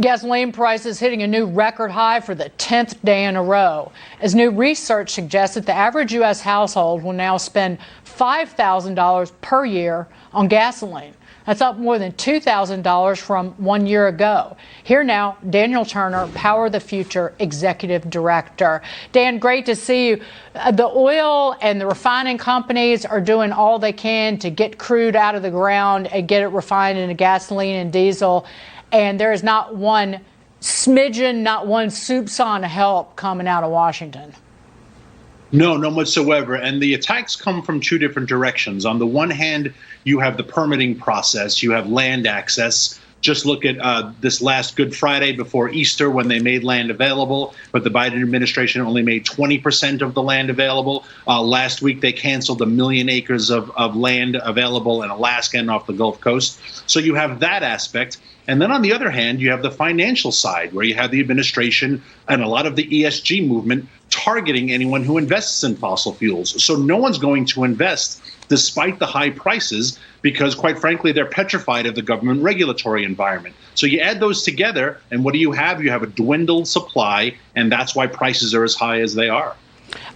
Gasoline prices hitting a new record high for the 10th day in a row, as new research suggests that the average U.S. household will now spend $5,000 per year on gasoline. That's up more than $2,000 from 1 year ago. Here now, Daniel Turner, Power the Future Executive Director. Dan, great to see you. The oil and the refining companies are doing all they can to get crude out of the ground and get it refined into gasoline and diesel. And there is not one smidgen, not one soupçon of help coming out of Washington. No, none whatsoever. And the attacks come from two different directions. On the one hand, you have the permitting process, you have land access. Just look at this last Good Friday before Easter when they made land available, but the Biden administration only made 20% of the land available. Last week, they canceled 1 million acres of land available in Alaska and off the Gulf Coast. So you have that aspect. And then on the other hand, you have the financial side where you have the administration and a lot of the ESG movement targeting anyone who invests in fossil fuels. So no one's going to invest despite the high prices because, quite frankly, they're petrified of the government regulatory environment. So you add those together, and what do you have? You have a dwindled supply, and that's why prices are as high as they are.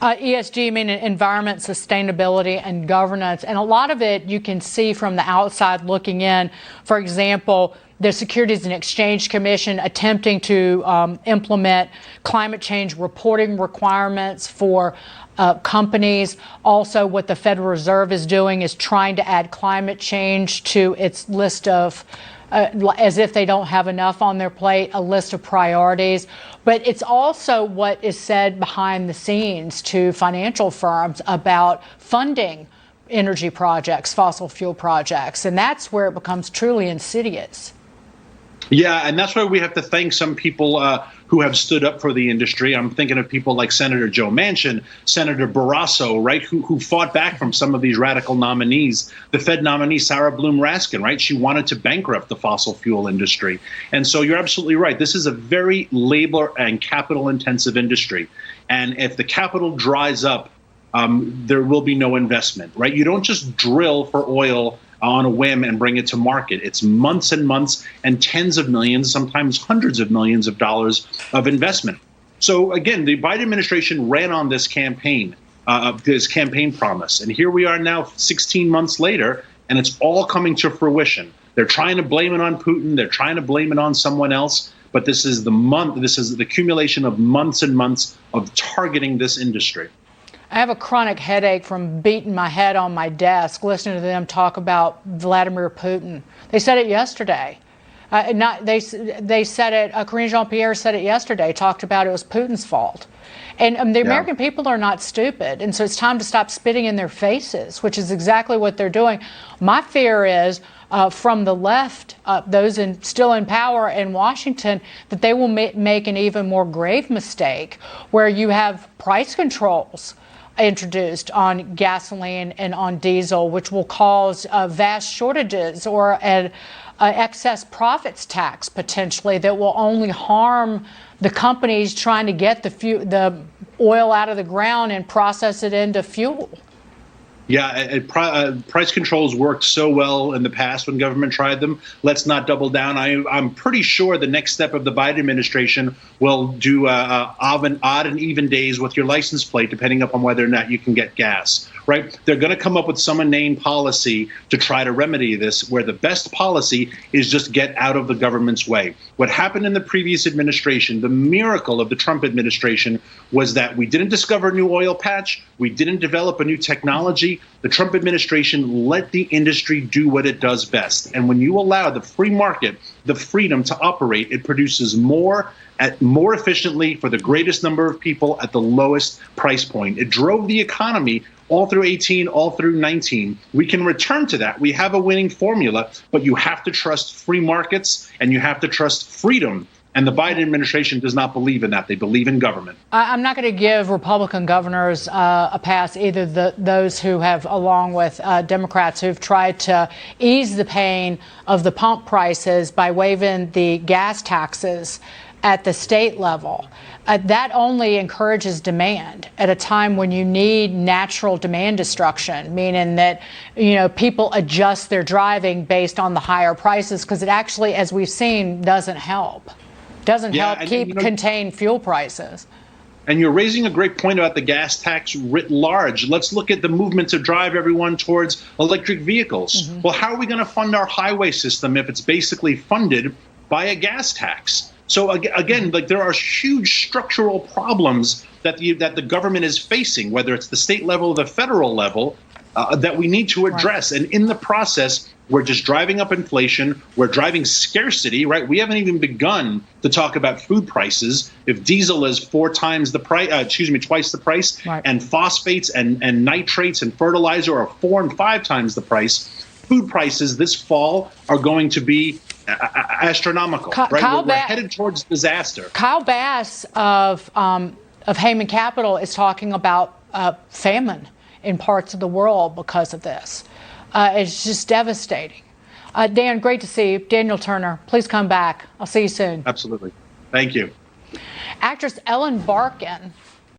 ESG meaning environment, sustainability, and governance. And a lot of it you can see from the outside looking in. For example, the Securities and Exchange Commission attempting to implement climate change reporting requirements for companies. Also, what the Federal Reserve is doing is trying to add climate change to its list of as if they don't have enough on their plate, a list of priorities. But it's also what is said behind the scenes to financial firms about funding energy projects, fossil fuel projects. And that's where it becomes truly insidious. Yeah, and that's why we have to thank some people who have stood up for the industry. I'm thinking of people like Senator Joe Manchin, Senator Barrasso, right, who fought back from some of these radical nominees. The Fed nominee, Sarah Bloom Raskin, right, she wanted to bankrupt the fossil fuel industry. And so you're absolutely right. This is a very labor and capital intensive industry. And if the capital dries up, there will be no investment, right? You don't just drill for oil on a whim and bring it to market. It's months and months and tens of millions, sometimes hundreds of millions of dollars of investment. So again, the Biden administration ran on this campaign promise. And here we are now 16 months later, and it's all coming to fruition. They're trying to blame it on Putin. They're trying to blame it on someone else. But this is the accumulation of months and months of targeting this industry. I have a chronic headache from beating my head on my desk listening to them talk about Vladimir Putin. They said it yesterday. They said it. Karine Jean-Pierre said it yesterday. Talked about it was Putin's fault, and the American people are not stupid, and so it's time to stop spitting in their faces, which is exactly what they're doing. My fear is from the left, those still in power in Washington, that they will make an even more grave mistake, where you have price controls introduced on gasoline and on diesel, which will cause vast shortages or an excess profits tax potentially that will only harm the companies trying to get the oil out of the ground and process it into fuel. Yeah, price controls worked so well in the past when government tried them. Let's not double down. I'm pretty sure the next step of the Biden administration will do odd and even days with your license plate, depending upon whether or not you can get gas, right? They're going to come up with some inane policy to try to remedy this, where the best policy is just get out of the government's way. What happened in the previous administration, the miracle of the Trump administration, was that we didn't discover a new oil patch. We didn't develop a new technology. The Trump administration let the industry do what it does best. And when you allow the free market the freedom to operate, it produces more efficiently for the greatest number of people at the lowest price point. It drove the economy all through 18, all through 19. We can return to that. We have a winning formula, but you have to trust free markets and you have to trust freedom. And the Biden administration does not believe in that. They believe in government. I'm not going to give Republican governors a pass, either those who have, along with Democrats who've tried to ease the pain of the pump prices by waiving the gas taxes at the state level. That only encourages demand at a time when you need natural demand destruction, meaning that, people adjust their driving based on the higher prices, because it actually, as we've seen, doesn't help. Doesn't Yeah, help and, keep you know, contain fuel prices. And you're raising a great point about the gas tax writ large. Let's look at the movement to drive everyone towards electric vehicles. Well, how are we going to fund our highway system if it's basically funded by a gas tax? So again, like, there are huge structural problems that the government is facing, whether it's the state level or the federal level, that we need to address. Right. And in the process, we're just driving up inflation. We're driving scarcity, right? We haven't even begun to talk about food prices. If diesel is twice the price, Right. and phosphates and nitrates and fertilizer are 4 and 5 times the price, food prices this fall are going to be astronomical, right? We're headed towards disaster. Kyle Bass of Heyman Capital is talking about famine in parts of the world because of this. It's just devastating. Dan, great to see you. Daniel Turner, please come back. I'll see you soon. Absolutely. Thank you. Actress Ellen Barkin